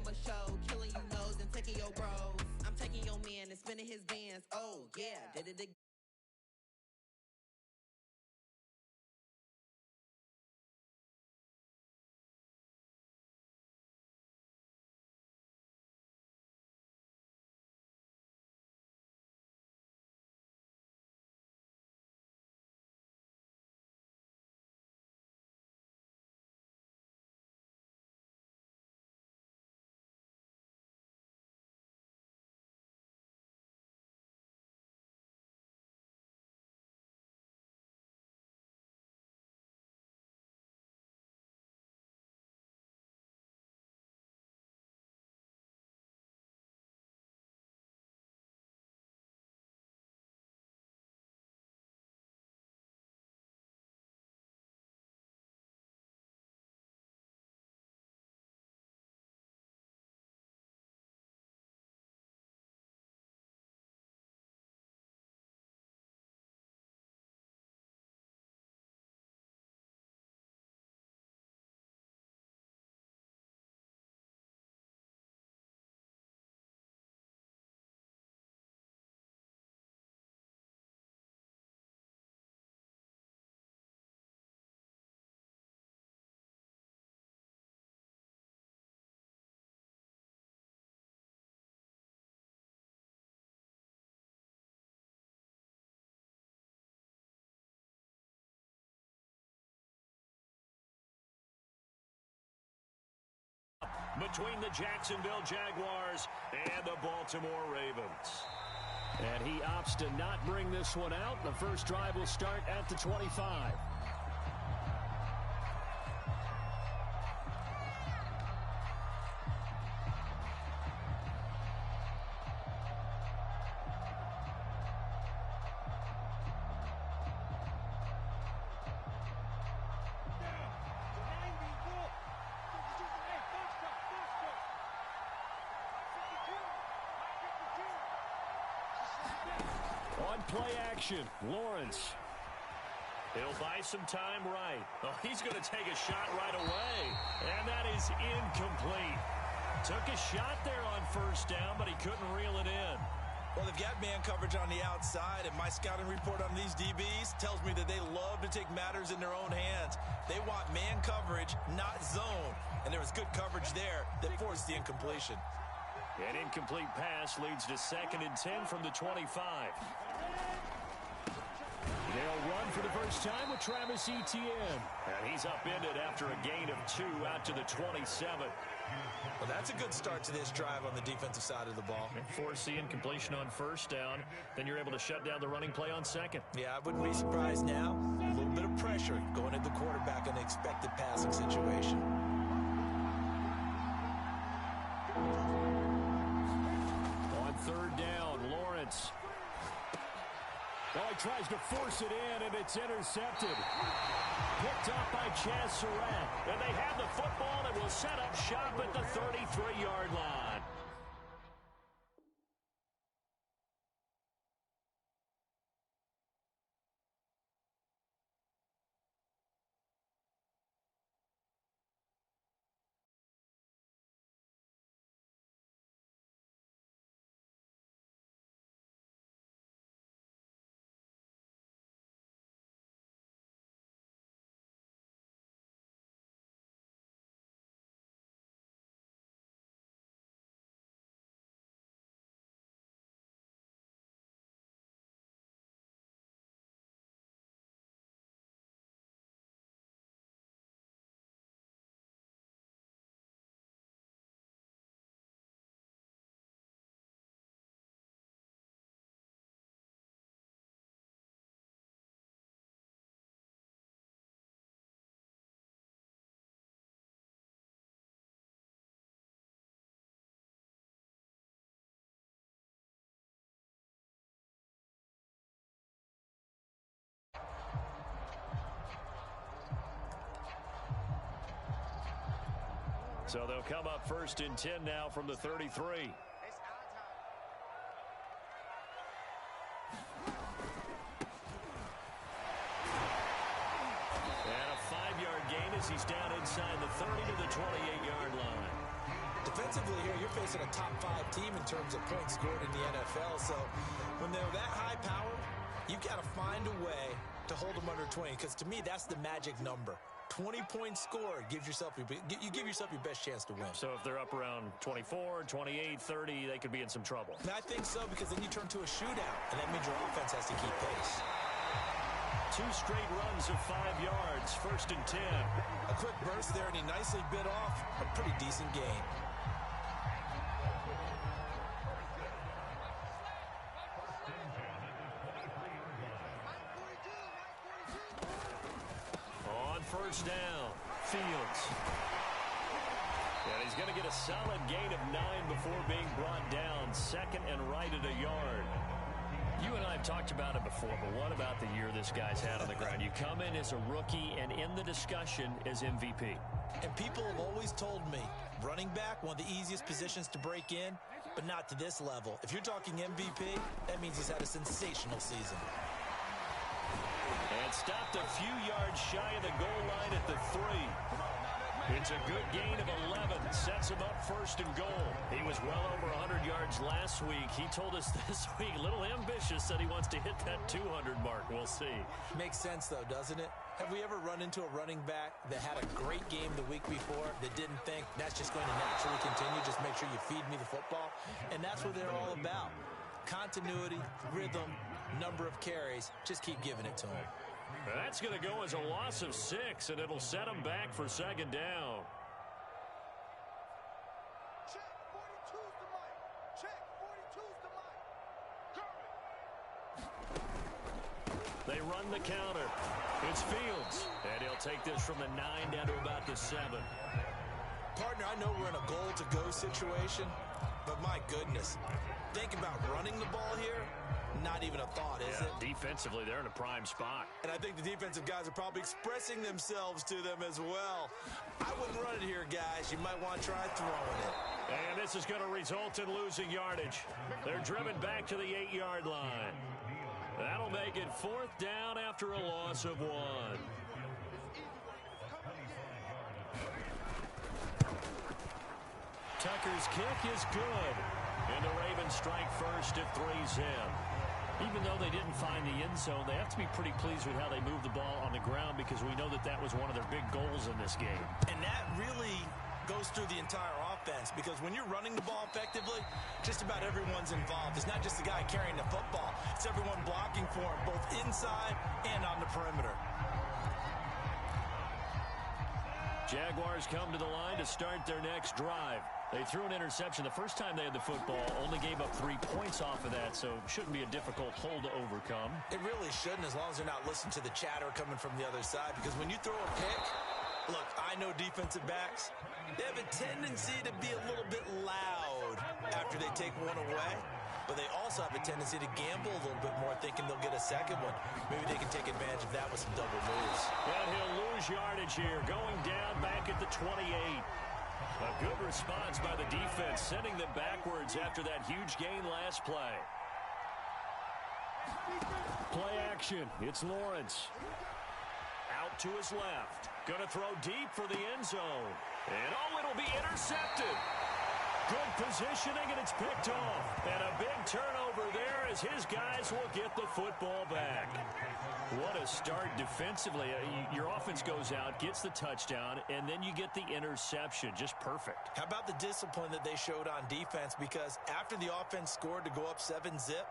a show, killing you nose and taking your bros. I'm taking your man and spinning his bands. Oh, yeah, did it again. Between the Jacksonville Jaguars and the Baltimore Ravens. And he opts to not bring this one out. The first drive will start at the 25. On play action, Lawrence. He'll buy some time right. Oh, he's going to take a shot right away. And that is incomplete. Took a shot there on first down, but he couldn't reel it in. Well, they've got man coverage on the outside, and my scouting report on these DBs tells me that they love to take matters in their own hands. They want man coverage, not zone. And there was good coverage there that forced the incompletion. An incomplete pass leads to 2nd and 10 from the 25. They'll run for the first time with Travis Etienne. And he's upended after a gain of 2 out to the 27. Well, that's a good start to this drive on the defensive side of the ball. And force the incompletion on first down. Then you're able to shut down the running play on 2nd. Yeah, I wouldn't be surprised now. A little bit of pressure going at the quarterback in an expected passing situation. On 3rd down, Lawrence. Oh, he tries to force it in, and it's intercepted. Picked up by Chaz Surratt. And they have the football and will set up shop at the 33-yard line. So they'll come up 1st and 10 now from the 33. And a 5-yard gain as he's down inside the 30 to the 28-yard line. Defensively here, you're facing a top 5 team in terms of points scored in the NFL. So when they're that high power, you've got to find a way to hold them under 20, because to me, that's the magic number. 20 points scored, you give yourself your best chance to win. So if they're up around 24, 28, 30, they could be in some trouble. And I think so, because then you turn to a shootout, and that means your offense has to keep pace. 2 straight runs of 5 yards, 1st and 10. A quick burst there, and he nicely bit off a pretty decent gain. On 1st down, Fields. And he's going to get a solid gain of 9 before being brought down. 2nd and right at a yard. You and I have talked about it before, but what about the year this guy's had on the ground? You come in as a rookie and in the discussion as MVP. And people have always told me, running back, one of the easiest positions to break in, but not to this level. If you're talking MVP, that means he's had a sensational season. And stopped a few yards shy of the goal line at the 3. It's a good gain of 11. Sets him up 1st and goal. He was well over 100 yards last week. He told us this week, a little ambitious, that he wants to hit that 200 mark. We'll see. Makes sense, though, doesn't it? Have we ever run into a running back that had a great game the week before that didn't think that's just going to naturally continue? Just make sure you feed me the football. And that's what they're all about. Continuity, rhythm, number of carries. Just keep giving it to him. That's going to go as a loss of 6, and it'll set him back for 2nd down. Check, 42's the mic. Check, 42's the mic. They run the counter. It's Fields, and he'll take this from the 9 down to about the 7. Partner, I know we're in a goal-to-go situation, but my goodness, think about running the ball here. Not even a thought, is it? Defensively, they're in a prime spot. And I think the defensive guys are probably expressing themselves to them as well. I wouldn't run it here, guys. You might want to try throwing it. And this is going to result in losing yardage. They're driven back to the 8-yard line. That'll make it 4th down after a loss of 1. Tucker's kick is good. And the Ravens strike first at 3's in. Even though they didn't find the end zone, they have to be pretty pleased with how they moved the ball on the ground, because we know that that was one of their big goals in this game. And that really goes through the entire offense, because when you're running the ball effectively, just about everyone's involved. It's not just the guy carrying the football. It's everyone blocking for him, both inside and on the perimeter. Jaguars come to the line to start their next drive. They threw an interception the first time they had the football, only gave up 3 points off of that, so shouldn't be a difficult hole to overcome. It really shouldn't, as long as they're not listening to the chatter coming from the other side, because when you throw a pick, look, I know defensive backs, they have a tendency to be a little bit loud after they take one away, but they also have a tendency to gamble a little bit more, thinking they'll get a second one. Maybe they can take advantage of that with some double moves. And he'll lose yardage here, going down back at the 28. A good response by the defense, sending them backwards after that huge gain last play. Play action. It's Lawrence. Out to his left. Going to throw deep for the end zone. And it'll be intercepted. Good positioning, and it's picked off. And a big turnover there as his guys will get the football back. What a start defensively. Your offense goes out, gets the touchdown, and then you get the interception. Just perfect. How about the discipline that they showed on defense? Because after the offense scored to go up 7-zip,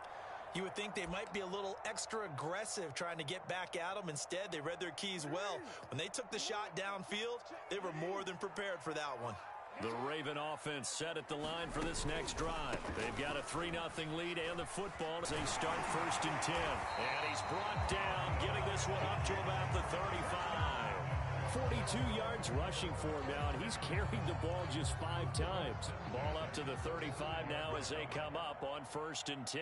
you would think they might be a little extra aggressive trying to get back at them. Instead, they read their keys well. When they took the shot downfield, they were more than prepared for that one. The Raven offense set at the line for this next drive. They've got a 3-0 lead and the football as they start 1st and 10. And he's brought down, getting this one up to about the 35. 42 yards rushing for him now, and he's carried the ball just 5 times. Ball up to the 35 now as they come up on 1st and 10.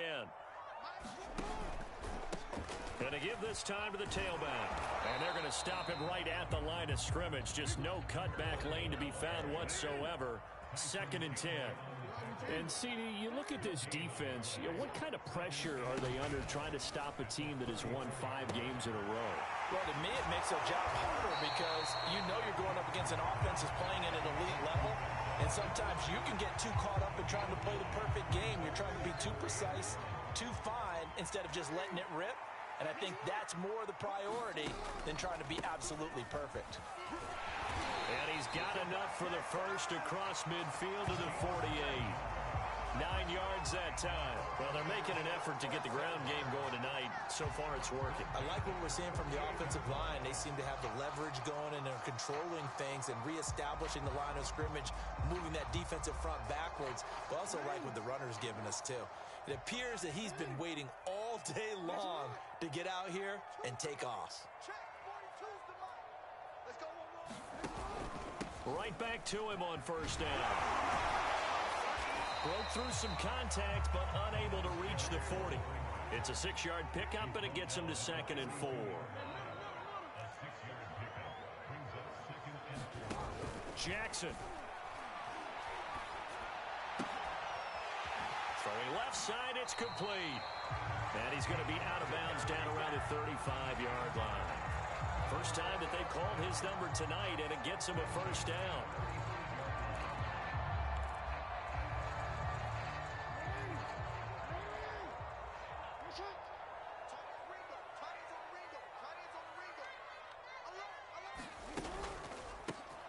Going to give this time to the tailback. And they're going to stop him right at the line of scrimmage. Just no cutback lane to be found whatsoever. 2nd and 10. And, CD, you look at this defense, what kind of pressure are they under trying to stop a team that has won 5 games in a row? Well, to me, it makes their job harder because you know you're going up against an offense that's playing at an elite level, and sometimes you can get too caught up in trying to play the perfect game. You're trying to be too precise, too fine, instead of just letting it rip, and I think that's more the priority than trying to be absolutely perfect. And he's got enough for the first across midfield to the 48. 9 yards that time. Well, they're making an effort to get the ground game going tonight. So far, it's working. I like what we're seeing from the offensive line. They seem to have the leverage going, and they're controlling things and reestablishing the line of scrimmage, moving that defensive front backwards. But also like what the runner's giving us, too. It appears that he's been waiting all day long to get out here and take off. Check. 42's the mark. Let's go one more. Right back to him on first down. Broke through some contact, but unable to reach the 40. It's a 6-yard pickup, and it gets him to 2nd and 4. Jackson. Throwing left side, it's complete. And he's going to be out of bounds down around the 35-yard line. First time that they've called his number tonight, and it gets him a first down.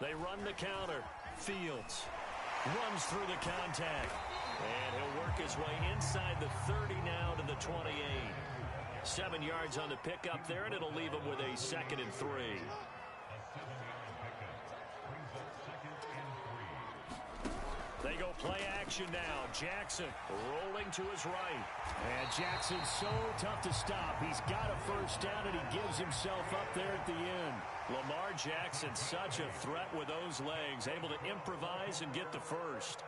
They run the counter. Fields runs through the contact. And he'll work his way inside the 30 now to the 28. 7 yards on the pickup there, and it'll leave him with a 2nd and 3. They go play action now. Jackson rolling to his right. And Jackson's so tough to stop. He's got a first down, and he gives himself up there at the end. Lamar Jackson, such a threat with those legs, able to improvise and get the first.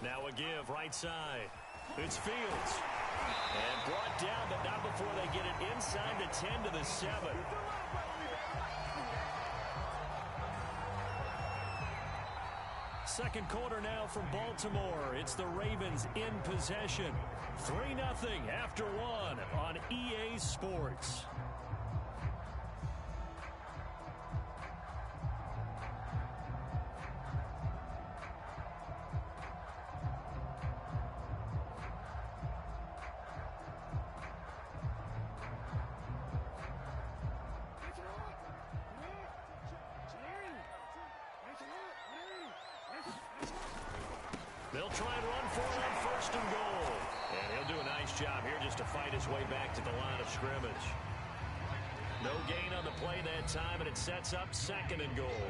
Now a give right side. It's Fields. And brought down, but not before they get it inside the 10 to the 7. Second quarter now from Baltimore. It's the Ravens in possession. 3-0 after 1 on EA Sports. They'll try and run for it on 1st and goal. And he'll do a nice job here just to fight his way back to the line of scrimmage. No gain on the play that time, and it sets up 2nd and goal.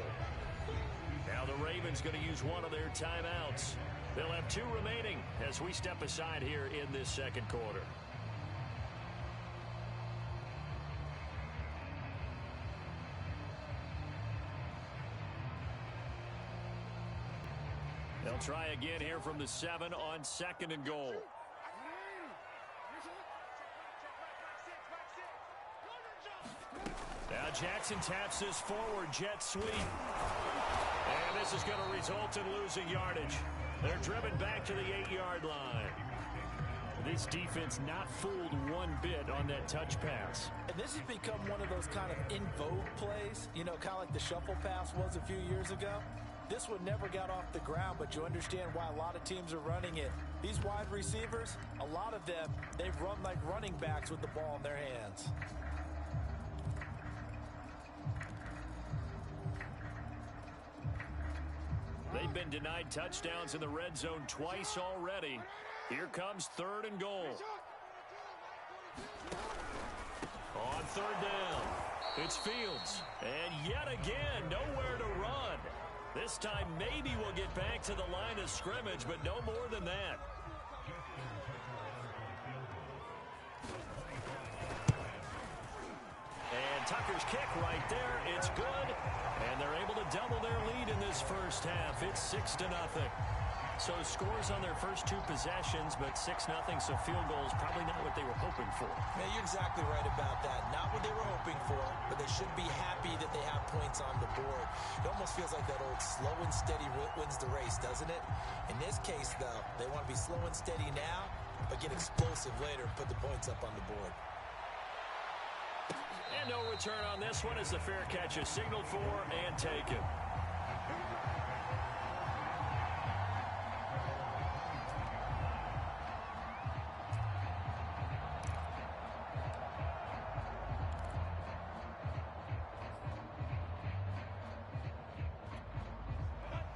Now the Ravens going to use one of their timeouts. They'll have 2 remaining as we step aside here in this second quarter. They'll try again here from the 7 on 2nd and goal. Now Jackson taps this forward jet sweep. And this is going to result in losing yardage. They're driven back to the 8-yard line. This defense not fooled one bit on that touch pass. And this has become one of those kind of in vogue plays, you know, kind of like the shuffle pass was a few years ago. This one never got off the ground, but you understand why a lot of teams are running it. These wide receivers, a lot of them, they run like running backs with the ball in their hands. They've been denied touchdowns in the red zone twice already. Here comes 3rd and goal. On 3rd down, it's Fields. And yet again, nowhere to run. This time, maybe we'll get back to the line of scrimmage, but no more than that. And Tucker's kick right there. It's good. And they're able to double their lead in this first half. It's 6-0. So scores on their first 2 possessions, but 6-0, so field goals probably not what they were hoping for. Yeah, you're exactly right about that. Not what they were hoping for, but they should be happy that they have points on the board. It almost feels like that old slow and steady wins the race, doesn't it? In this case, though, they want to be slow and steady now, but get explosive later and put the points up on the board. And no return on this one as the fair catch is signaled for and taken.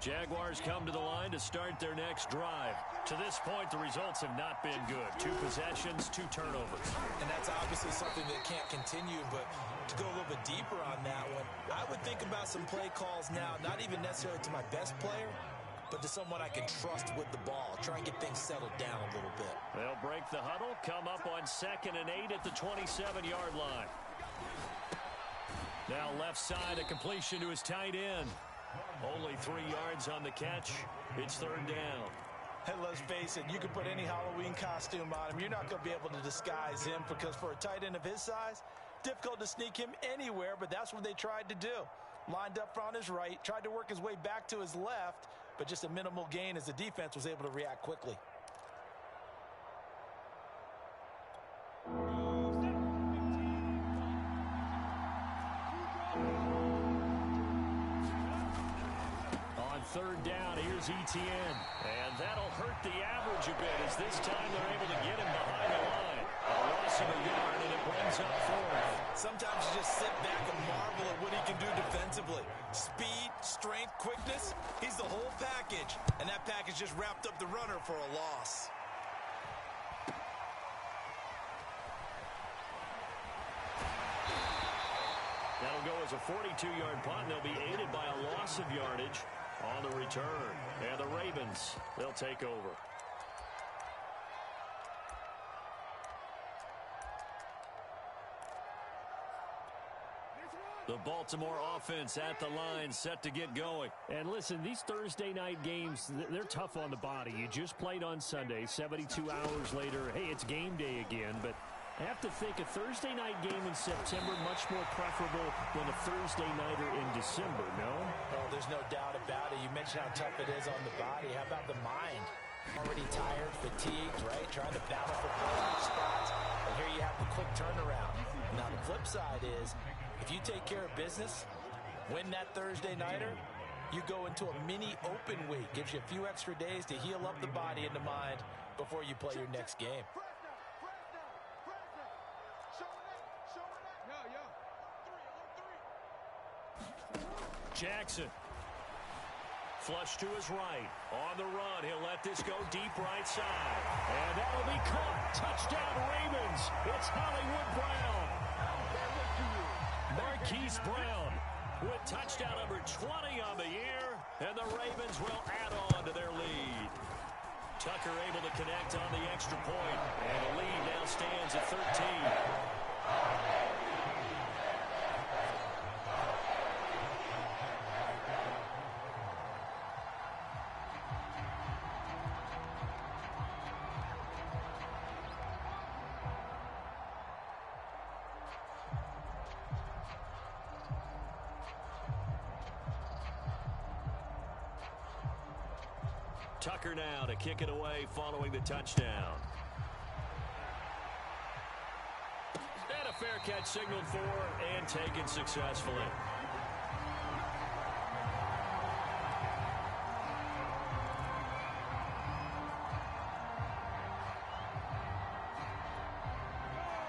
Jaguars come to the line to start their next drive. To this point, the results have not been good. 2 possessions, 2 turnovers. And that's obviously something that can't continue, but to go a little bit deeper on that one, I would think about some play calls now, not even necessarily to my best player, but to someone I can trust with the ball. Try and get things settled down a little bit. They'll break the huddle, come up on 2nd and 8 at the 27-yard line. Now left side, a completion to his tight end. Only 3 yards on the catch. It's 3rd down. And let's face it, you can put any Halloween costume on him. You're not going to be able to disguise him because for a tight end of his size, difficult to sneak him anywhere, but that's what they tried to do. Lined up on his right, tried to work his way back to his left, but just a minimal gain as the defense was able to react quickly. On 3rd down, here's Etienne. And that'll hurt the average a bit as this time they're able to get him behind the line. A loss of a yard, and it brings up 4th. Sometimes you just sit back and marvel at what he can do defensively. Speed, strength, quickness, he's the whole package. And that package just wrapped up the runner for a loss. That'll go as a 42-yard punt. They'll be aided by a loss of yardage on the return. And the Ravens, they'll take over. The Baltimore offense at the line, set to get going. And listen, these Thursday night games, they're tough on the body. You just played on Sunday, 72 hours later, hey, it's game day again. But I have to think a Thursday night game in September much more preferable than a Thursday nighter in December, no? Oh, there's no doubt about it. You mentioned how tough it is on the body. How about the mind? Already tired, fatigued, right? Trying to battle for playoff spots. And here you have the quick turnaround. Now, the flip side is, if you take care of business, win that Thursday nighter, you go into a mini open week. Gives you a few extra days to heal up the body and the mind before you play your next game. Jackson. Flush to his right. On the run. He'll let this go deep right side. And that'll be caught. Touchdown Ravens. It's Hollywood Brown. Marquise Brown with touchdown number 20 on the year. And the Ravens will add on to their lead. Tucker able to connect on the extra point. And the lead now stands at 13. Tucker now to kick it away following the touchdown. And a fair catch signaled for and taken successfully.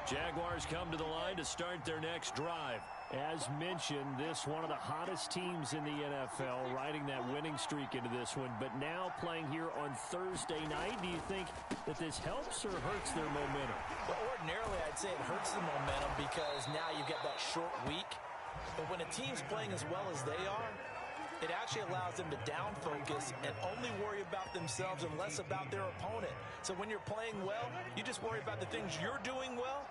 Jaguars come to the line to start their next drive. As mentioned, this one of the hottest teams in the NFL, riding that winning streak into this one, but now playing here on Thursday night. Do you think that this helps or hurts their momentum? Well, ordinarily, I'd say it hurts the momentum because now you get that short week. But when a team's playing as well as they are, it actually allows them to down focus and only worry about themselves and less about their opponent. So when you're playing well, you just worry about the things you're doing well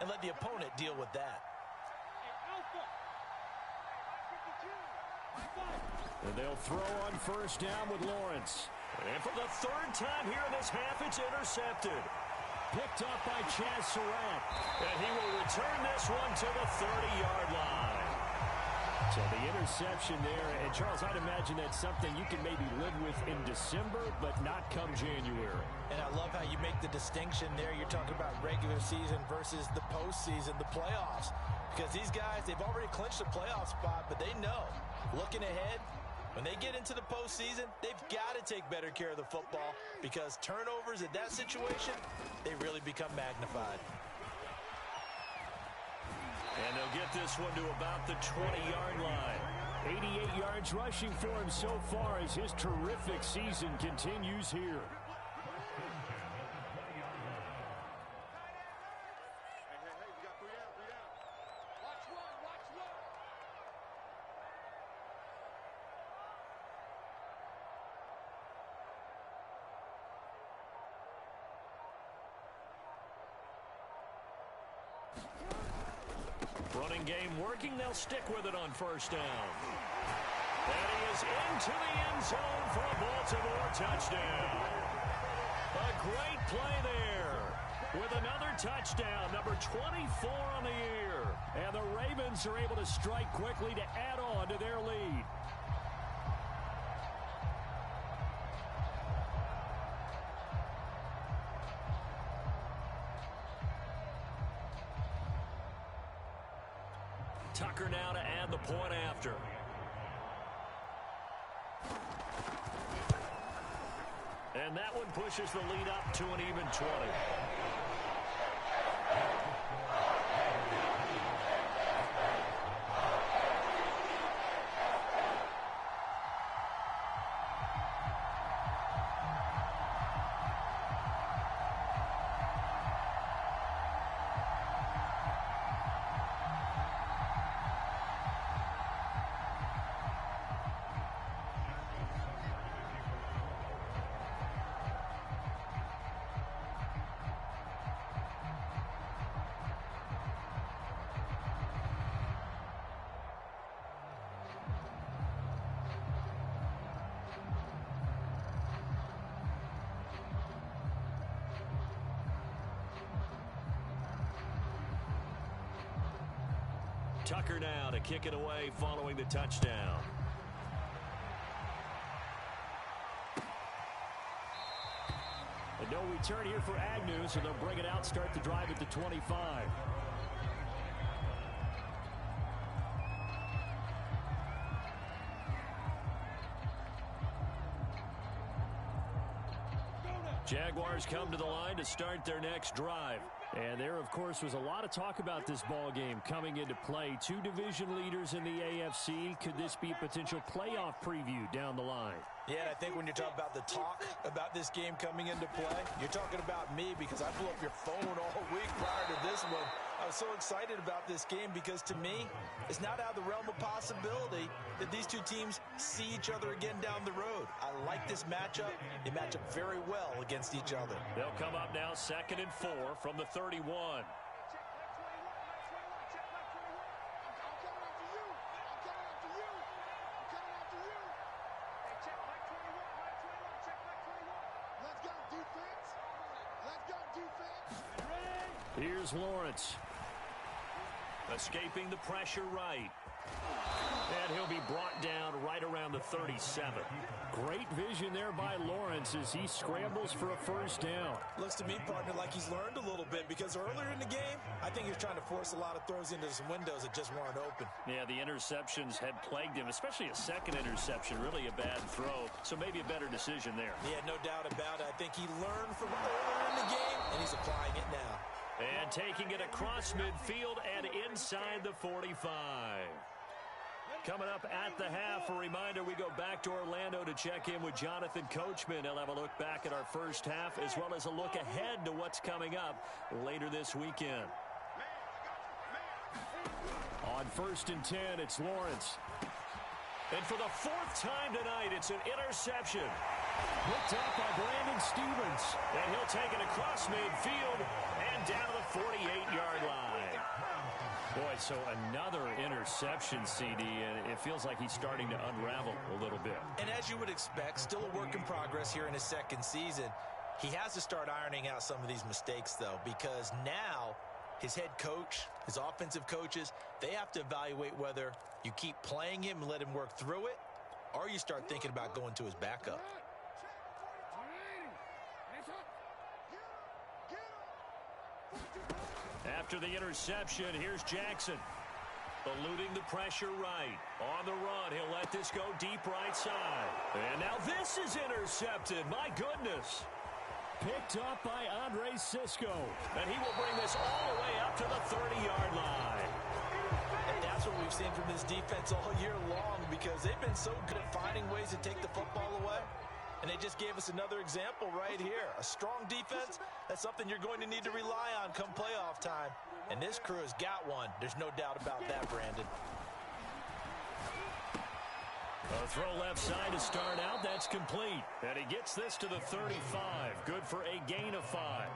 and let the opponent deal with that. And they'll throw on first down with Lawrence. And for the 3rd time here in this half, it's intercepted. Picked up by Chaz Surratt. And he will return this one to the 30-yard line. So the interception there, and Charles, I'd imagine that's something you can maybe live with in December, but not come January. And I love how you make the distinction there. You're talking about regular season versus the postseason, the playoffs. Because these guys, they've already clinched a playoff spot, but they know, looking ahead, when they get into the postseason, they've got to take better care of the football because turnovers in that situation, they really become magnified. And they'll get this one to about the 20-yard line. 88 yards rushing for him so far as his terrific season continues here. Running game working. They'll stick with it on first down. And he is into the end zone for a Baltimore touchdown. A great play there with another touchdown, number 24 on the year. And the Ravens are able to strike quickly to add on to their lead. Tucker now to add the point after. And that one pushes the lead up to an even 20. Tucker now to kick it away following the touchdown. And no return here for Agnew, so they'll bring it out, start the drive at the 25. Jaguars come to the line to start their next drive. And there, of course, was a lot of talk about this ball game coming into play. Two division leaders in the AFC. Could this be a potential playoff preview down the line? Yeah, I think when you're talking about the talk about this game coming into play, you're talking about me because I blew up your phone all week prior to this one. I was so excited about this game because to me, it's not out of the realm of possibility that these two teams see each other again down the road. I like this matchup. They match up very well against each other. They'll come up now 2nd and 4 from the 31. Here's Lawrence. Escaping the pressure right. And he'll be brought down right around the 37. Great vision there by Lawrence as he scrambles for a first down. Looks to me, partner, like he's learned a little bit because earlier in the game, I think he was trying to force a lot of throws into some windows that just weren't open. Yeah, the interceptions had plagued him, especially a second interception, really a bad throw. So maybe a better decision there. Yeah, no doubt about it. I think he learned from earlier in the game, and he's applying it now. And taking it across midfield and inside the 45. Coming up at the half, a reminder, we go back to Orlando to check in with Jonathan Coachman. He'll have a look back at our first half as well as a look ahead to what's coming up later this weekend. On 1st and 10, it's Lawrence. And for the 4th time tonight, it's an interception. Picked up by Brandon Stevens. And he'll take it across midfield and down to the 48-yard line. Boy, so another interception, CD, and it feels like he's starting to unravel a little bit. And as you would expect, still a work in progress here in his second season. He has to start ironing out some of these mistakes, though, because now his head coach, his offensive coaches, they have to evaluate whether You keep playing him and let him work through it, or you start thinking about going to his backup. After the interception, here's Jackson. Eluding the pressure right. On the run, he'll let this go deep right side. And now this is intercepted. My goodness. Picked up by Andre Sisco. And he will bring this all the way up to the 30-yard line. And that's what we've seen from this defense all year long, because they've been so good at finding ways to take the football away. And they just gave us another example right here. A strong defense, that's something you're going to need to rely on come playoff time. And this crew has got one. There's no doubt about that, Brandon. A throw left side to start out. That's complete. And he gets this to the 35. Good for a gain of 5.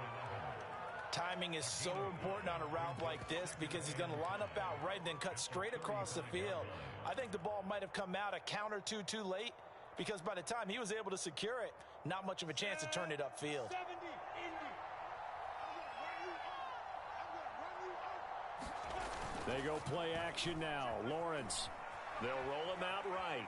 Timing is so important on a route like this, because he's going to line up out right and then cut straight across the field. I think the ball might have come out a count or two too late, because by the time he was able to secure it, not much of a chance to turn it upfield. They go play action now. Lawrence. They'll roll him out right.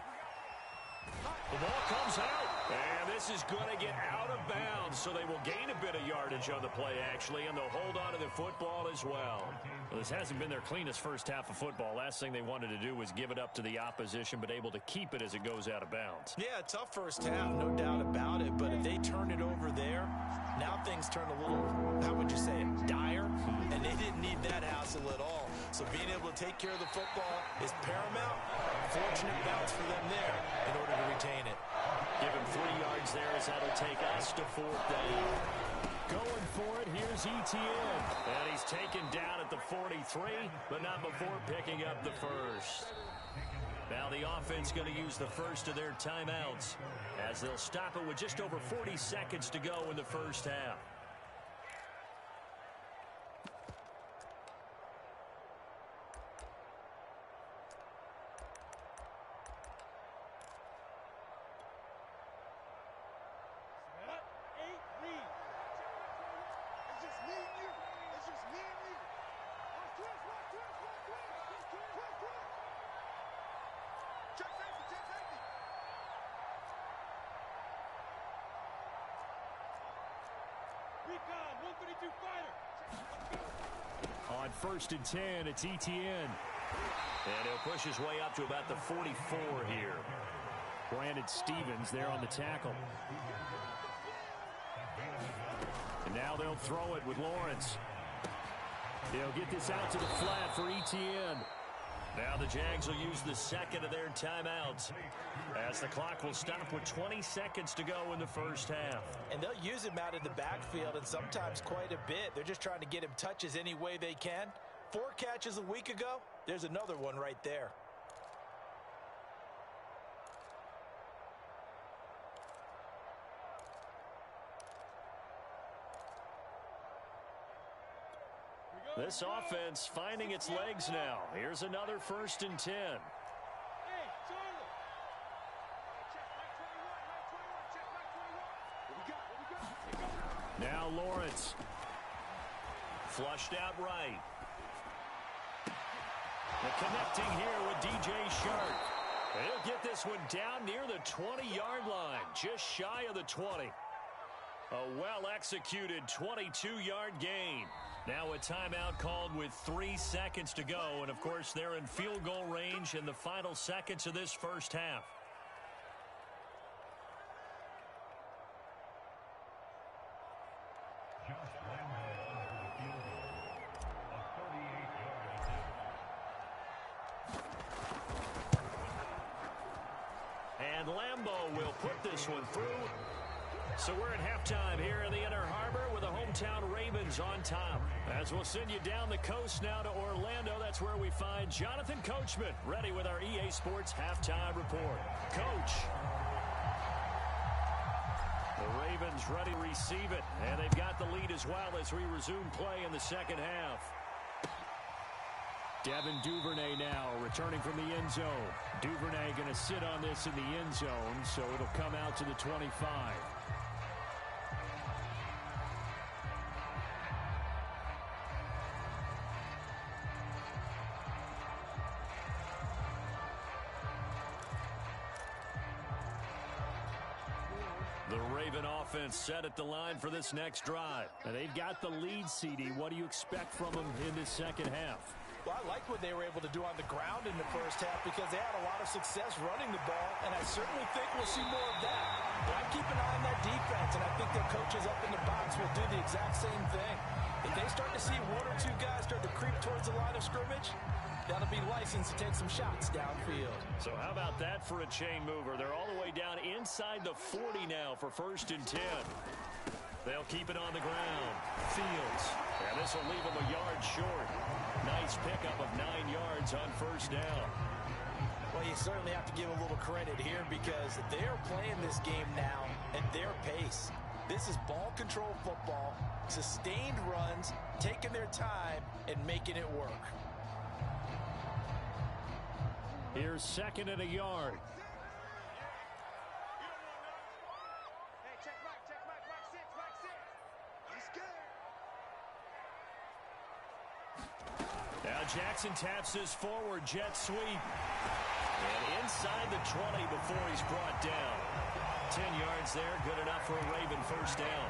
The ball comes out, and this is going to get out of bounds, so they will gain a bit of yardage on the play, actually, and they'll hold on to the football as well. Well, this hasn't been their cleanest first half of football. Last thing they wanted to do was give it up to the opposition, but able to keep it as it goes out of bounds. Yeah, tough first half, no doubt about it, but if they turn it over there, now things turn a little, how would you say it, dire, and they didn't need that hassle at all. So being able to take care of the football is paramount. Fortunate bounce for them there in order to retain it. Give him 3 yards there as that'll take us to 4th down. Going for it, here's Etienne. And he's taken down at the 43, but not before picking up the first. Now the offense going to use the first of their timeouts, as they'll stop it with just over 40 seconds to go in the first half. On 1st and 10, it's Etienne. And he'll push his way up to about the 44 here. Brandon Stevens there on the tackle. And now they'll throw it with Lawrence. He'll get this out to the flat for Etienne. Now the Jags will use the second of their timeouts, as the clock will stop with 20 seconds to go in the first half. And they'll use him out in the backfield, and sometimes quite a bit. They're just trying to get him touches any way they can. 4 catches a week ago, there's another one right there. This offense finding its legs now. Here's another 1st and 10. Now Lawrence. Flushed out right. And connecting here with DJ Shark. He'll get this one down near the 20-yard line, just shy of the 20. A well-executed 22-yard gain. Now a timeout called with 3 seconds to go. And, of course, they're in field goal range in the final seconds of this first half. And Lambeau will put this one through. So we're at halftime here in the Inner Harbor with the hometown Ravens on top. As we'll send you down the coast now to Orlando, that's where we find Jonathan Coachman ready with our EA Sports halftime report. Coach. The Ravens ready to receive it, and they've got the lead as well as we resume play in the second half. Devin Duvernay now returning from the end zone. Duvernay going to sit on this in the end zone, so it'll come out to the 25. The Raven offense set at the line for this next drive. And they've got the lead, CD. What do you expect from them in this second half? Well, I like what they were able to do on the ground in the first half because they had a lot of success running the ball, and I certainly think we'll see more of that. But I keep an eye on that defense, and I think their coaches up in the box will do the exact same thing. If they start to see one or two guys start to creep towards the line of scrimmage, that'll be licensed to take some shots downfield. So how about that for a chain mover? They're all the way down inside the 40 now for 1st and 10. They'll keep it on the ground. Fields. And this will leave them a yard short. Nice pickup of 9 yards on 1st down. Well, you certainly have to give a little credit here because they're playing this game now at their pace. This is ball control football, sustained runs, taking their time, and making it work. Here's 2nd and a yard. Hey, check back, back six. He's scared. Now Jackson taps this forward jet sweep. And inside the 20 before he's brought down. 10 yards there, good enough for a Raven 1st down.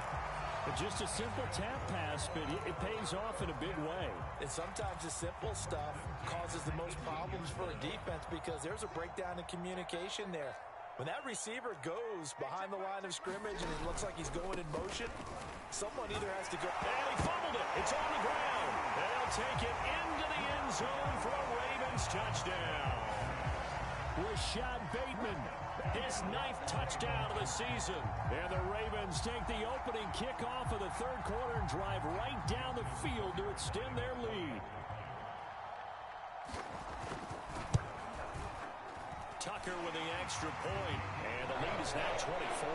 But just a simple tap pass, but it pays off in a big way. And sometimes the simple stuff causes the most problems for a defense because there's a breakdown in communication there. When that receiver goes behind the line of scrimmage and it looks like he's going in motion, someone either has to go. And he fumbled it. It's on the ground. They'll take it into the end zone for a Ravens touchdown. Rashad Bateman, his 9th touchdown of the season. And the Ravens take the opening kickoff of the 3rd quarter and drive right down the field to extend their lead. Tucker with the extra point, and the lead is now 24.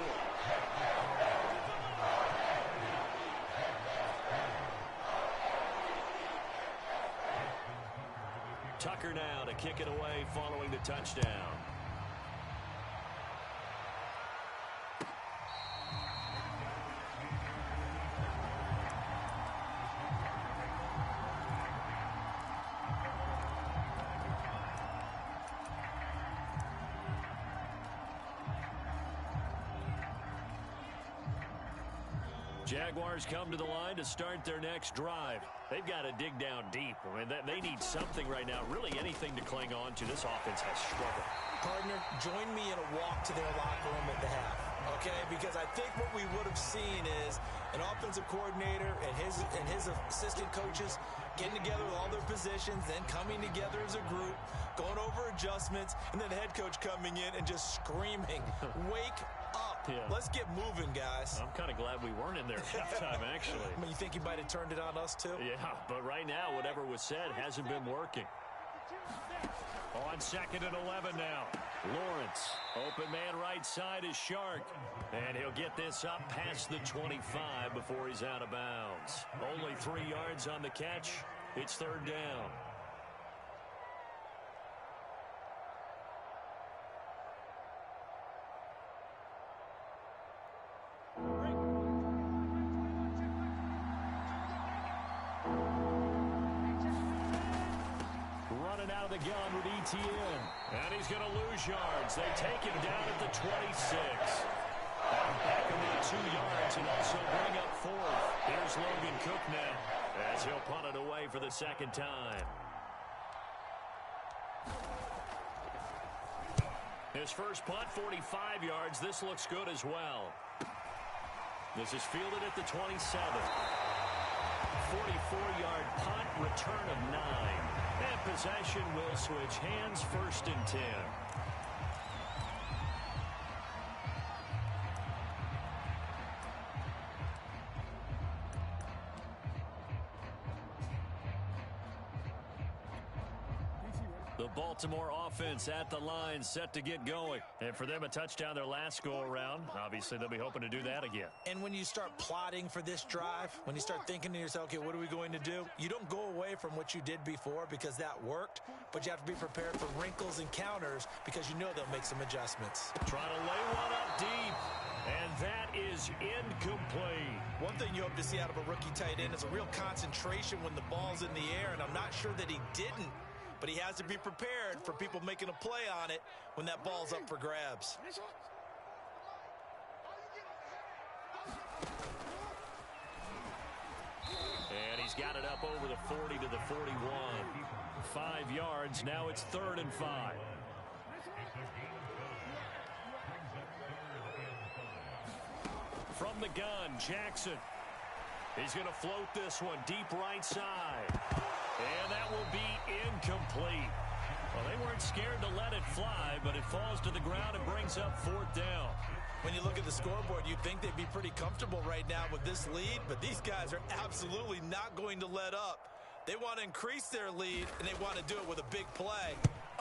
Tucker now to kick it away following the touchdown. Jaguars come to the line to start their next drive. They've got to dig down deep. I mean, they need something right now, really anything to cling on to. This offense has struggled. Partner, join me in a walk to their locker room at the half, okay? Because I think what we would have seen is an offensive coordinator and his assistant coaches getting together with all their positions, then coming together as a group, going over adjustments, and then the head coach coming in and just screaming, wake up. Yeah. Let's get moving, guys. I'm kind of glad we weren't in there at halftime, actually. I mean, you think he might have turned it on us, too? Yeah, but right now, whatever was said hasn't been working. On 2nd and 11 now. Lawrence. Open man right side is Shark. And he'll get this up past the 25 before he's out of bounds. Only 3 yards on the catch. It's 3rd down. Out of the gun with ETN. And he's going to lose yards. They take him down at the 26. Back about 2 yards and also bring up 4th. Here's Logan Cook now as he'll punt it away for the 2nd time. His first punt, 45 yards. This looks good as well. This is fielded at the 27. 44-yard punt, return of 9. And possession will switch hands, 1st and 10. The Baltimore offense at the line, set to get going. And for them, a touchdown their last go-around. Obviously, they'll be hoping to do that again. And when you start plotting for this drive, when you start thinking to yourself, okay, what are we going to do? You don't go away from what you did before because that worked, but you have to be prepared for wrinkles and counters because you know they'll make some adjustments. Trying to lay one up deep, and that is incomplete. One thing you hope to see out of a rookie tight end is a real concentration when the ball's in the air, and I'm not sure that he didn't. But he has to be prepared for people making a play on it when that ball's up for grabs. got it up over the 40 to the 41. 5 yards. Now it's 3rd and 5. From the gun, Jackson. He's going to float this one deep right side. And that will be incomplete. Well, they weren't scared to let it fly, but it falls to the ground and brings up 4th down. When you look at the scoreboard, you'd think they'd be pretty comfortable right now with this lead, but these guys are absolutely not going to let up. They want to increase their lead, and they want to do it with a big play.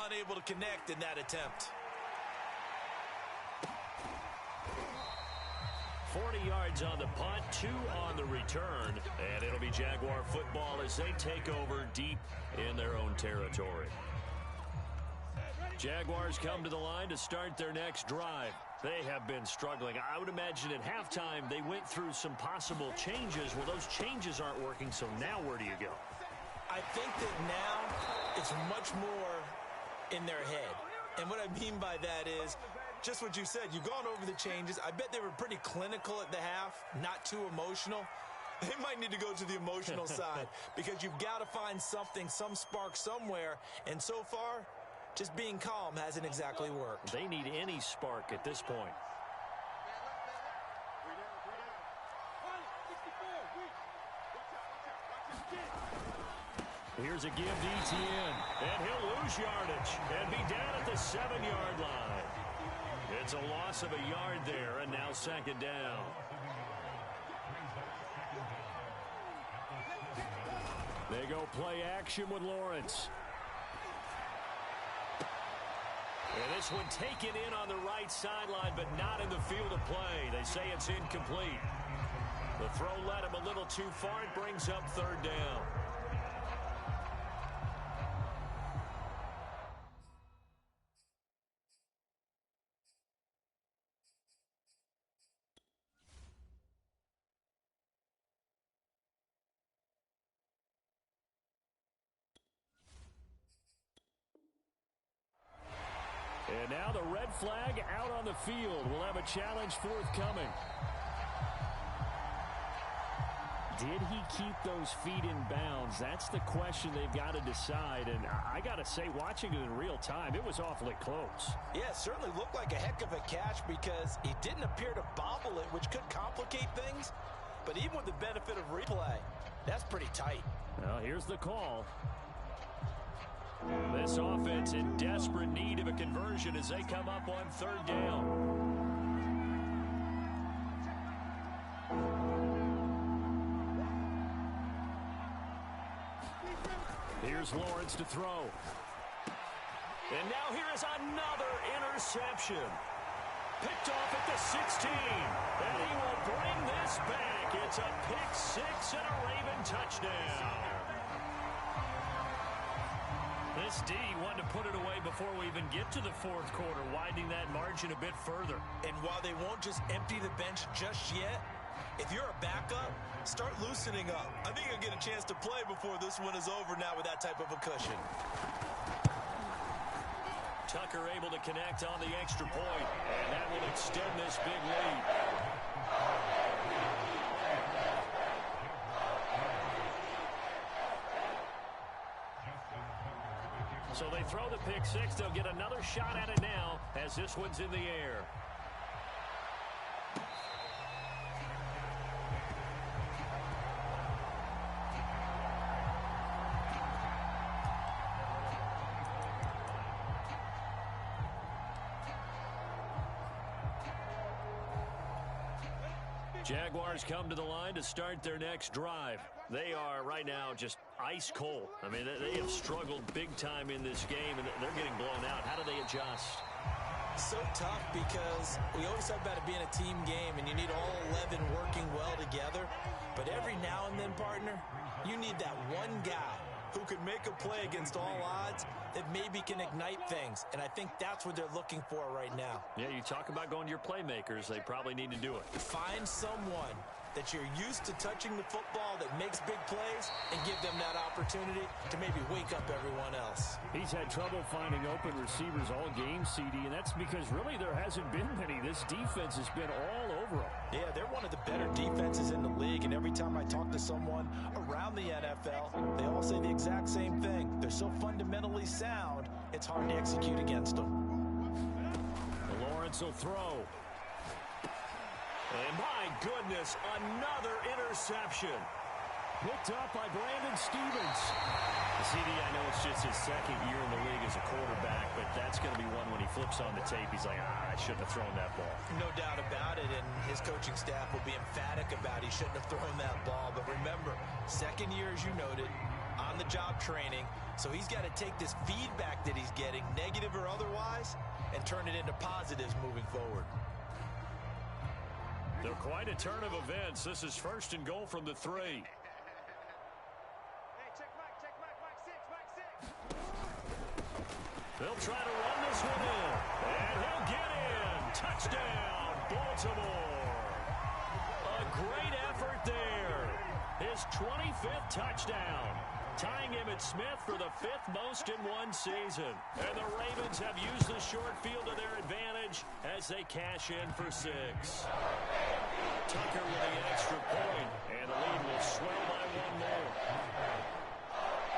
Unable to connect in that attempt. 40 yards on the punt, 2 on the return, and it'll be Jaguar football as they take over deep in their own territory. Jaguars come to the line to start their next drive. They have been struggling. I would imagine at halftime they went through some possible changes. Well, those changes aren't working, so now where do you go? I think that now it's much more in their head. And what I mean by that is just what you said. You've gone over the changes. I bet they were pretty clinical at the half, not too emotional. They might need to go to the emotional side because you've got to find something, some spark somewhere. And so far, just being calm hasn't exactly worked. They need any spark at this point. Here's a give to Etienne, and he'll lose yardage and be down at the 7-yard line. It's a loss of a yard there, and now 2nd down. They go play action with Lawrence. And this one taken in on the right sideline, but not in the field of play. They say it's incomplete. The throw led him a little too far. It brings up 3rd down. And now the red flag out on the field. We'll have a challenge forthcoming. Did he keep those feet in bounds? That's the question they've got to decide. And I got to say, watching it in real time, it was awfully close. Yeah, it certainly looked like a heck of a catch because he didn't appear to bobble it, which could complicate things. But even with the benefit of replay, that's pretty tight. Well, here's the call. This offense in desperate need of a conversion as they come up on 3rd down. Here's Lawrence to throw. And now here is another interception. Picked off at the 16. And he will bring this back. It's a pick 6 and a Raven touchdown. This D wanted to put it away before we even get to the 4th quarter, widening that margin a bit further. And while they won't just empty the bench just yet, if you're a backup, start loosening up. I think you'll get a chance to play before this one is over now with that type of a cushion. Tucker able to connect on the extra point, and that will extend this big lead. So they throw the pick 6. They'll get another shot at it now as this one's in the air. Jaguars come to the line to start their next drive. They are right now just ice cold. I mean, they have struggled big time in this game, and they're getting blown out. How do they adjust? So tough because we always talk about it being a team game, and you need all 11 working well together. But every now and then, partner, you need that one guy who can make a play against all odds that maybe can ignite things. And I think that's what they're looking for right now. Yeah, you talk about going to your playmakers. They probably need to do it. Find someone that you're used to touching the football that makes big plays and give them that opportunity to maybe wake up everyone else. He's had trouble finding open receivers all game, CD, and that's because really there hasn't been many. This defense has been all over over them. Yeah, they're one of the better defenses in the league, and every time I talk to someone around the NFL, they all say the exact same thing. They're so fundamentally sound, it's hard to execute against them. Lawrence will throw. And my goodness, another interception. Picked up by Brandon Stevens. CD, I know it's just his second year in the league as a quarterback, but that's going to be one when he flips on the tape. He's like, I shouldn't have thrown that ball. No doubt about it, and his coaching staff will be emphatic about he shouldn't have thrown that ball. But remember, second year, as you noted, on-the-job training, so he's got to take this feedback that he's getting, negative or otherwise, and turn it into positives moving forward. They're quite a turn of events. This is first and goal from the 3. They'll try to run this one in. And he'll get in. Touchdown, Baltimore. A great effort there. His 25th touchdown. Tying Emmitt Smith for the 5th most in one season. And the Ravens have used the short field to their advantage as they cash in for 6. Tucker with the extra point. And the lead will swell by 1 more.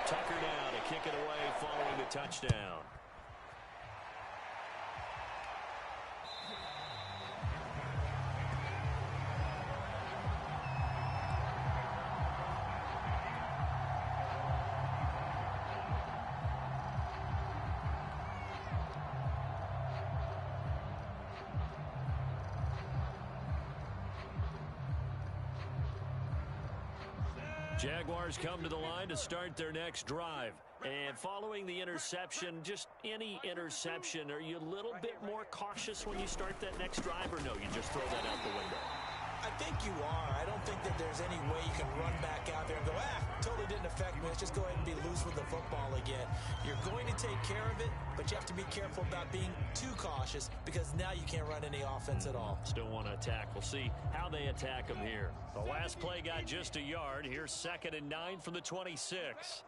Tucker now to kick it away following the touchdown. Jaguars come to the line to start their next drive. And following the interception, just any interception, are you a little bit more cautious when you start that next drive, or no, you just throw that out the window? I think you are. I don't think that there's any way you can run back out there and go, totally didn't affect me. Let's just go ahead and be loose with the football again. You're going to take care of it, but you have to be careful about being too cautious because now you can't run any offense at all. Still want to attack. We'll see how they attack them here. The last play got just a yard. Here's 2nd and 9 from the 26.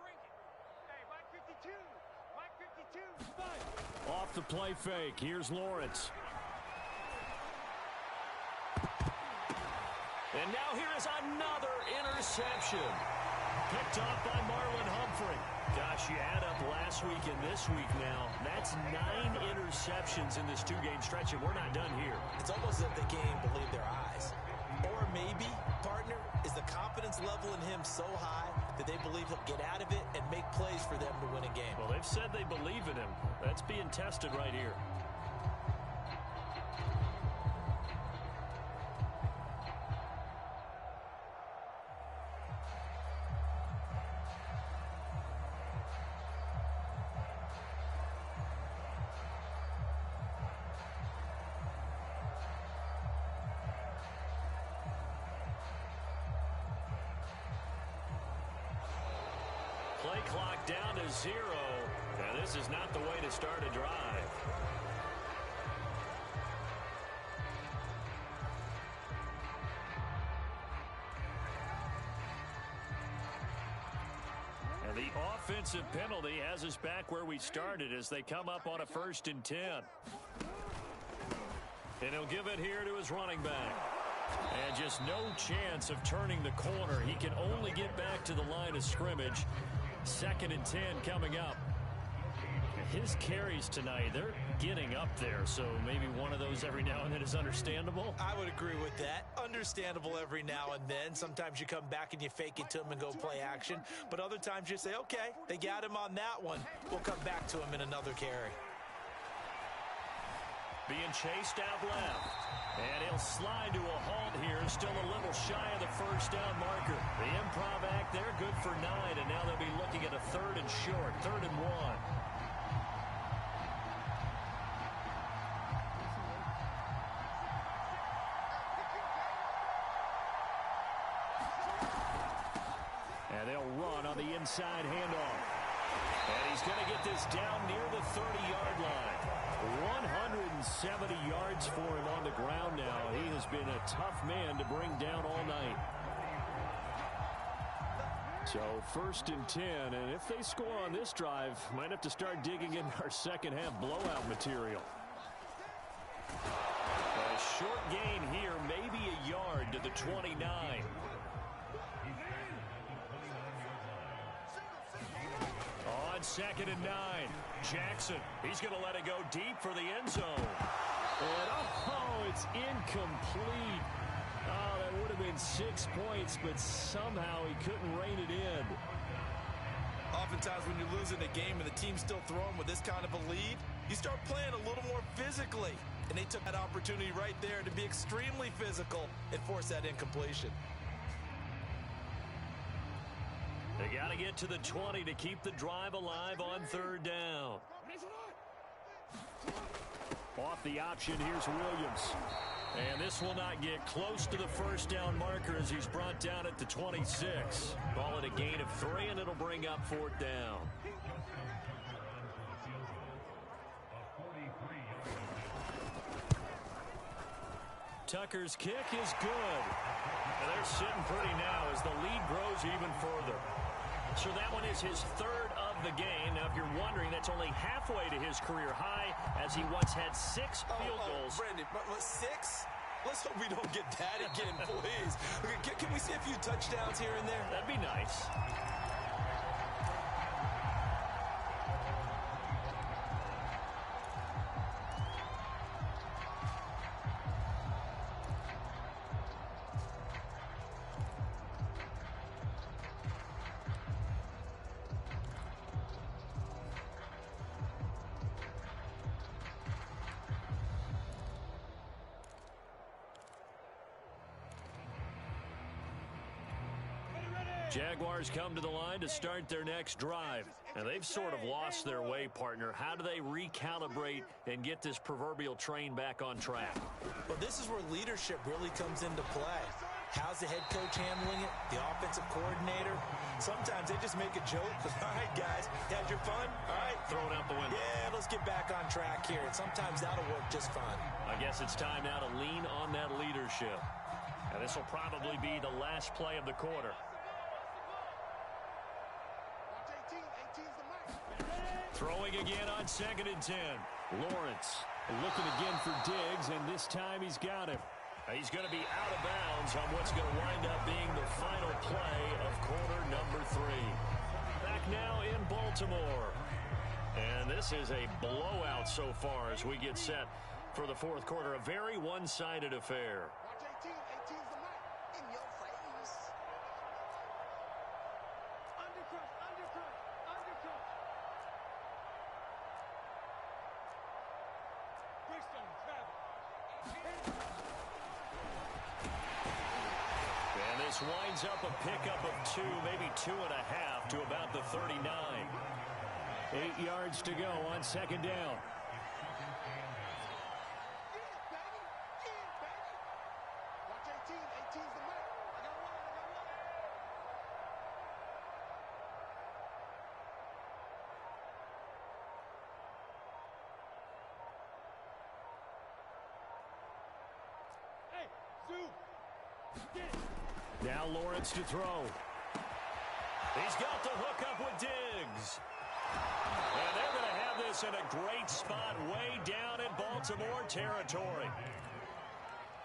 Off the play fake. Here's Lawrence. And now here is another interception. Picked off by Marlon Humphrey. Gosh, you add up last week and this week now. That's 9 interceptions in this 2-game stretch, and we're not done here. It's almost as if they can't even believe their eyes. Or maybe, partner, is the confidence level in him so high that they believe he'll get out of it and make plays for them to win a game. Well, they've said they believe in him. That's being tested right here. Play clock down to 0. Now, this is not the way to start a drive. And the offensive penalty has us back where we started as they come up on a 1st and 10. And he'll give it here to his running back. And just no chance of turning the corner. He can only get back to the line of scrimmage. 2nd and 10 coming up. His carries tonight, they're getting up there, so maybe one of those every now and then is understandable. I would agree with that. Understandable every now and then. Sometimes you come back and you fake it to him and go play action. But other times you say, okay, they got him on that one. We'll come back to him in another carry. Being chased out left. And he'll slide to a halt here. Still a little shy of the 1st down marker. The improv act there, good for 9. And now they'll be looking at a 3rd and short. 3rd and 1. And they'll run on the inside handoff. And he's going to get this down near the 30-yard line. 170 yards for him on the ground now. He has been a tough man to bring down all night. So 1st and 10, and if they score on this drive, might have to start digging in our second half blowout material. A Short gain here, maybe a yard to the 29. On 2nd and 9, Jackson. He's going to let it go deep for the end zone. And it's incomplete. Oh, that would have been 6 points, but somehow he couldn't rein it in. Oftentimes when you're losing a game and the team's still throwing with this kind of a lead, you start playing a little more physically. And they took that opportunity right there to be extremely physical and force that incompletion. They got to get to the 20 to keep the drive alive on 3rd down. Off the option, here's Williams. And this will not get close to the 1st down marker as he's brought down at the 26. Ball at a gain of 3, and it'll bring up 4th down. Tucker's kick is good. And they're sitting pretty now as the lead grows even further. So that one is his 3rd of the game. Now, if you're wondering, that's only halfway to his career high, as he once had 6 field goals. Brandon, 6? Let's hope we don't get that again, please. Okay, can we see a few touchdowns here and there? That'd be nice. Jaguars come to the line to start their next drive. And they've sort of lost their way, partner. How do they recalibrate and get this proverbial train back on track? Well, this is where leadership really comes into play. How's the head coach handling it? The offensive coordinator? Sometimes they just make a joke. All right, guys, had your fun? All right. Throw it out the window. Yeah, let's get back on track here. And sometimes that'll work just fine. I guess it's time now to lean on that leadership. And this will probably be the last play of the quarter. Throwing again on 2nd and 10. Lawrence looking again for Diggs, and this time he's got him. He's going to be out of bounds on what's going to wind up being the final play of quarter number 3. Back now in Baltimore. And this is a blowout so far as we get set for the 4th quarter. A very one-sided affair. Winds up a pickup of 2, maybe 2.5 to about the 39. 8 yards to go on 2nd down. Now Lawrence to throw. He's got the hookup with Diggs. And they're going to have this in a great spot way down in Baltimore territory.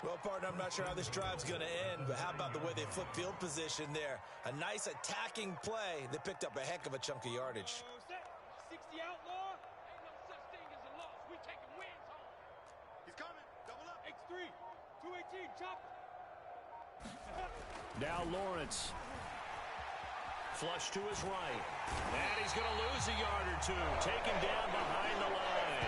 Well, partner, I'm not sure how this drive's going to end, but how about the way they flip field position there? A nice attacking play. They picked up a heck of a chunk of yardage. 60 outlaw. Ain't no such thing as a loss. We taking wins home. He's coming. Double up. X3. 218. Chopper. Now Lawrence. Flush to his right. And he's going to lose a yard or 2. Taken down behind the line.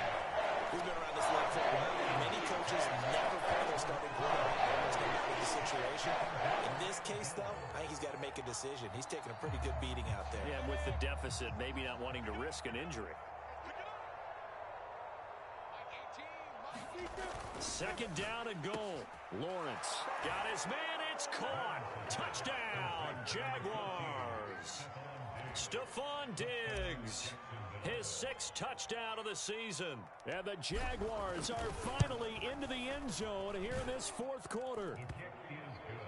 We've been around this league for a while. Many coaches never play their starting quarterback almost no matter the situation. In this case, though, I think he's got to make a decision. He's taking a pretty good beating out there. Yeah, with the deficit, maybe not wanting to risk an injury. 2nd down and goal. Lawrence got his man. It's caught. Touchdown, Jaguars. Stephon Diggs. His 6th touchdown of the season. And the Jaguars are finally into the end zone here in this 4th quarter.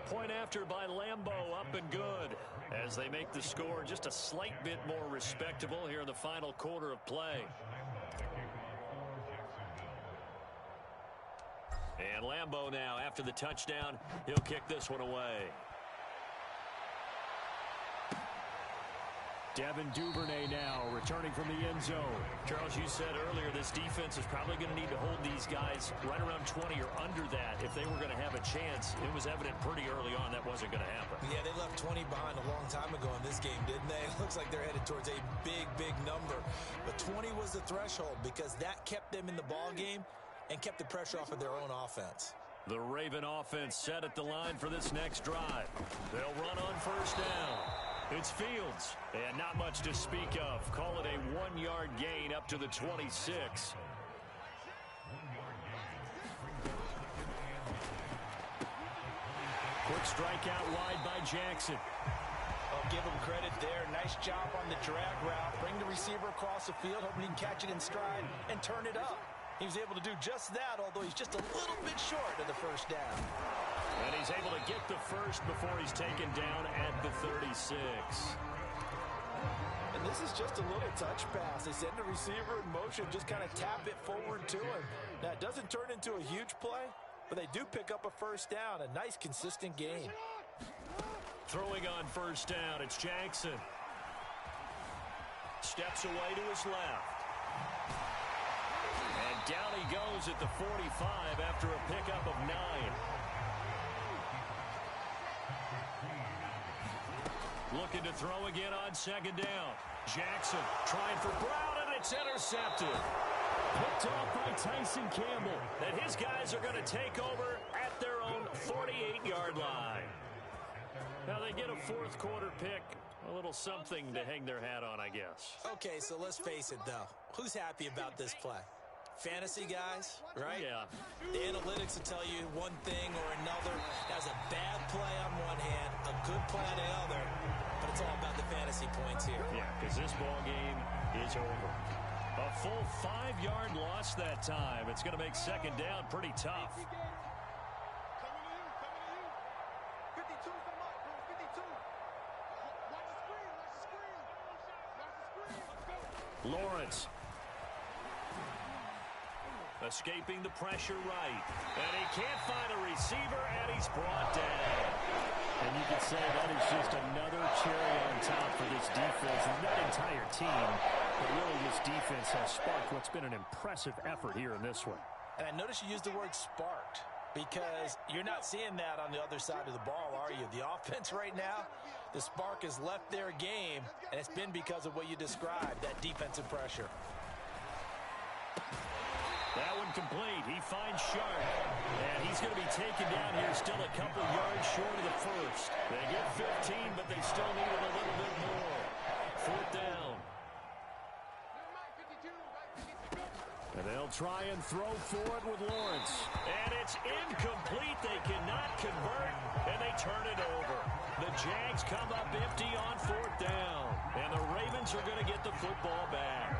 Point after by Lambeau, up and good. As they make the score just a slight bit more respectable here in the final quarter of play. And Lambeau now, after the touchdown, he'll kick this one away. Devin Duvernay now returning from the end zone. Charles, you said earlier this defense is probably going to need to hold these guys right around 20 or under that if they were going to have a chance. It was evident pretty early on that wasn't going to happen. Yeah, they left 20 behind a long time ago in this game, didn't they? It looks like they're headed towards a big, big number. But 20 was the threshold because that kept them in the ball game and kept the pressure off of their own offense. The Raven offense set at the line for this next drive. They'll run on first down. It's Fields, and not much to speak of. Call it a 1-yard gain up to the 26. Quick strike out wide by Jackson. I'll give him credit there. Nice job on the drag route. Bring the receiver across the field, hoping he can catch it in stride and turn it up. He was able to do just that, although he's just a little bit short of the first down. And he's able to get the first before he's taken down at the 36. And this is just a little touch pass. They send the receiver in motion, just kind of tap it forward to him. Now, it doesn't turn into a huge play, but they do pick up a first down. A nice, consistent gain. Throwing on first down, it's Jackson. Steps away to his left. And down he goes at the 45 after a pickup of 9. Looking to throw again on second down. Jackson trying for Brown, and it's intercepted. Picked off by Tyson Campbell. And his guys are going to take over at their own 48-yard line. Now they get a fourth quarter pick. A little something to hang their hat on, I guess. Okay, so let's face it, though. Who's happy about this play? Fantasy guys, right? Yeah. The analytics will tell you one thing or another. That's a bad play on one hand, a good play on the other, but it's all about the fantasy points here. Yeah, because this ball game is over. A full 5-yard loss that time. It's going to make second down pretty tough. Coming to you, coming to you. 52's the mark, bro. 52. Watch the screen, watch the screen. Watch the screen. Let's go. Lawrence. Escaping the pressure right. And he can't find a receiver, and he's brought down. And you could say that is just another cherry on top for this defense. And that entire team, but really this defense has sparked what's been an impressive effort here in this one. And I notice you used the word sparked because you're not seeing that on the other side of the ball, are you? The offense right now, the spark has left their game, and it's been because of what you described, that defensive pressure. That one complete. He finds Sharp. And he's going to be taken down here still a couple yards short of the first. They get 15, but they still need it a little bit more. Fourth down. And they'll try and throw for it with Lawrence. And it's incomplete. They cannot convert, and they turn it over. The Jags come up empty on fourth down. And the Ravens are going to get the football back.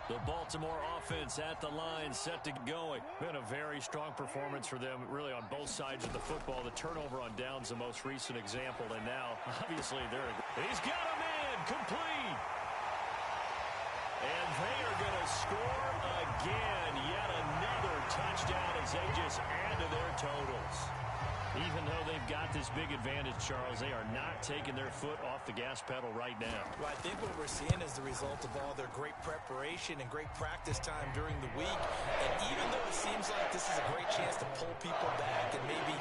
The Baltimore offense at the line, set to going. Been a very strong performance for them, really, on both sides of the football. The turnover on downs, the most recent example, and now, obviously, he's got a man complete. And they are going to score again. Yet another touchdown as they just add to their totals. Even though they've got this big advantage, Charles, they are not taking their foot off the gas pedal right now. Well, I think what we're seeing is the result of all their great preparation and great practice time during the week. And even though it seems like this is a great chance to pull people back and maybe,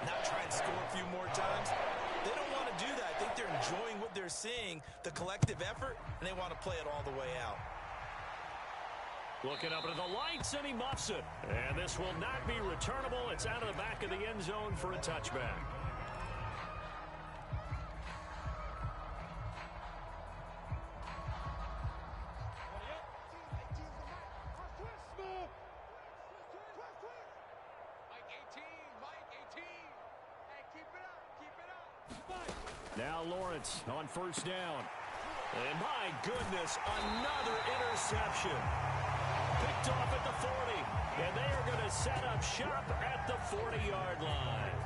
not try and score a few more times, they don't want to do that. I think they're enjoying what they're seeing, the collective effort, and they want to play it all the way out. Looking up into the lights, and he muffs it. And this will not be returnable. It's out of the back of the end zone for a touchback. Now Lawrence on first down. And my goodness, another interception. Picked off at the 40. And they are going to set up shop at the 40-yard line.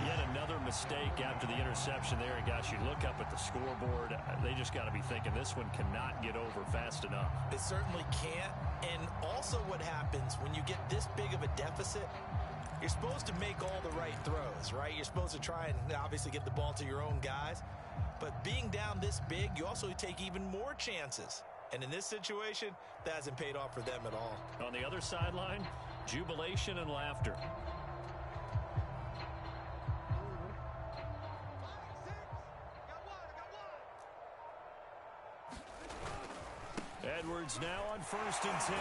Yet another mistake after the interception there. And gosh, you look up at the scoreboard, they just got to be thinking this one cannot get over fast enough. It certainly can't. And also what happens when you get this big of a deficit, you're supposed to make all the right throws, right? You're supposed to try and obviously get the ball to your own guys. But being down this big, you also take even more chances. And in this situation, that hasn't paid off for them at all. On the other sideline, jubilation and laughter. Edwards now on 1st and 10.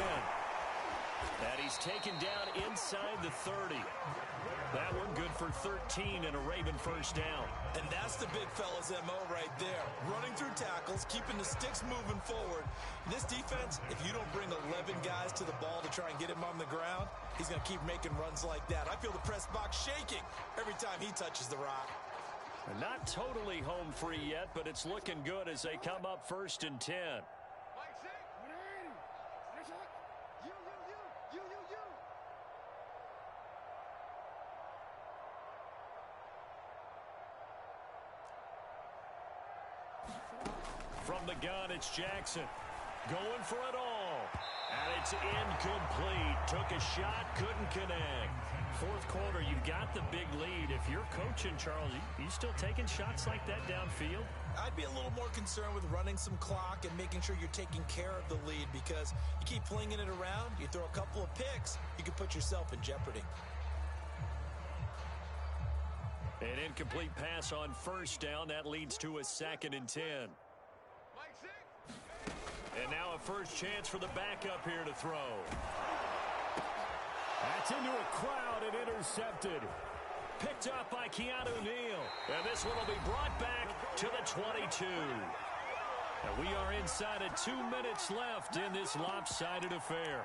And he's taken down inside the 30. That one good for 13 and a Raven first down. And that's the big fella's MO right there. Running through tackles, keeping the sticks moving forward. This defense, if you don't bring 11 guys to the ball to try and get him on the ground, he's going to keep making runs like that. I feel the press box shaking every time he touches the rock. Not totally home free yet, but it's looking good as they come up 1st and 10. From the gun, it's Jackson. Going for it all. And it's incomplete. Took a shot, couldn't connect. Fourth quarter, you've got the big lead. If you're coaching, Charles, you still taking shots like that downfield? I'd be a little more concerned with running some clock and making sure you're taking care of the lead, because you keep flinging it around, you throw a couple of picks, you can put yourself in jeopardy. An incomplete pass on 1st down. That leads to a 2nd and 10. And now a first chance for the backup here to throw. That's into a crowd and intercepted. Picked up by Keanu Neal. And this one will be brought back to the 22. And we are inside of 2 minutes left in this lopsided affair.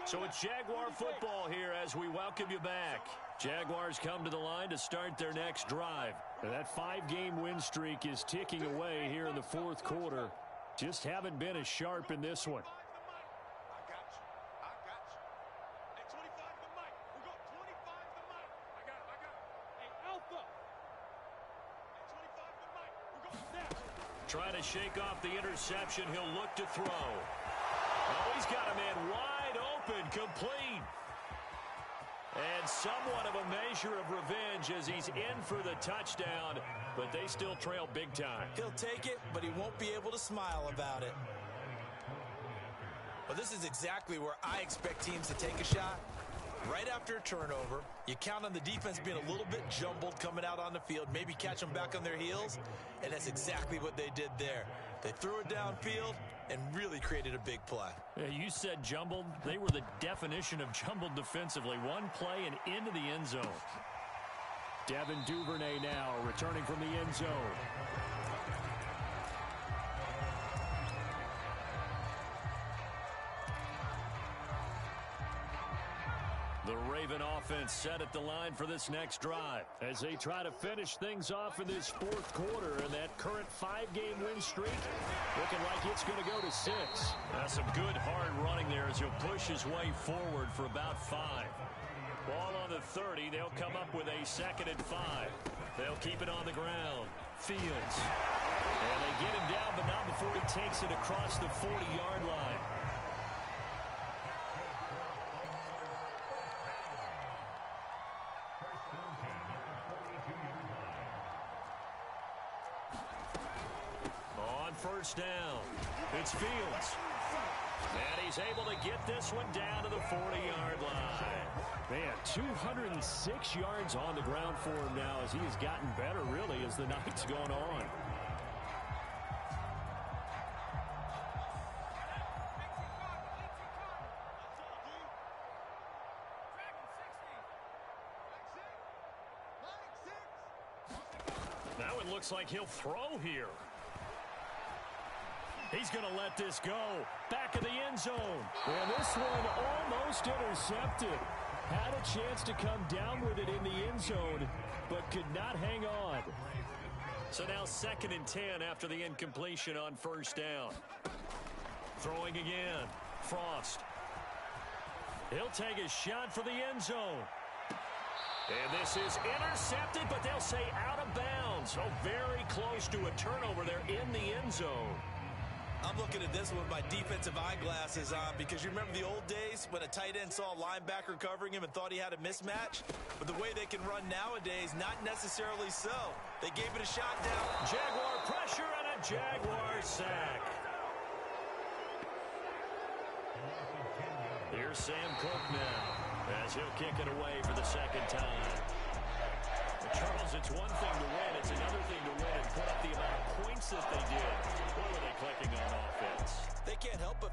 So it's Jaguar football here as we welcome you back. Jaguars come to the line to start their next drive. And that 5-game win streak is ticking away here in the 4th quarter. Just haven't been as sharp in this one. Trying to shake off the interception. He'll look to throw. Oh, he's got a man wide open, complete. And somewhat of a measure of revenge as he's in for the touchdown, but they still trail big time. He'll take it, but he won't be able to smile about it. Well, this is exactly where I expect teams to take a shot. Right after a turnover, you count on the defense being a little bit jumbled coming out on the field, maybe catch them back on their heels, and that's exactly what they did there. They threw it downfield and really created a big play. Yeah, you said jumbled. They were the definition of jumbled defensively. One play and into the end zone. Devin Duvernay now returning from the end zone. The Raven offense set at the line for this next drive as they try to finish things off in this 4th quarter, and that current 5-game win streak looking like it's going to go to 6. Some good hard running there as he'll push his way forward for about 5. Ball on the 30. They'll come up with a 2nd and 5. They'll keep it on the ground. Fields. And they get him down, but not before he takes it across the 40-yard line. First down. It's Fields. And he's able to get this one down to the 40-yard line. Man, 206 yards on the ground for him now as he has gotten better, really, as the night's gone on. That one looks like he'll throw here. He's going to let this go. Back of the end zone. And this one almost intercepted. Had a chance to come down with it in the end zone, but could not hang on. So now 2nd and 10 after the incompletion on 1st down. Throwing again. Frost. He'll take a shot for the end zone. And this is intercepted, but they'll say out of bounds. Oh, very close to a turnover there in the end zone. I'm looking at this one with my defensive eyeglasses on because you remember the old days when a tight end saw a linebacker covering him and thought he had a mismatch? But the way they can run nowadays, not necessarily so. They gave it a shot down. Jaguar pressure and a Jaguar sack. Here's Sam Cook now as he'll kick it away for the second time. Charles, it's one thing to win. It's another thing to win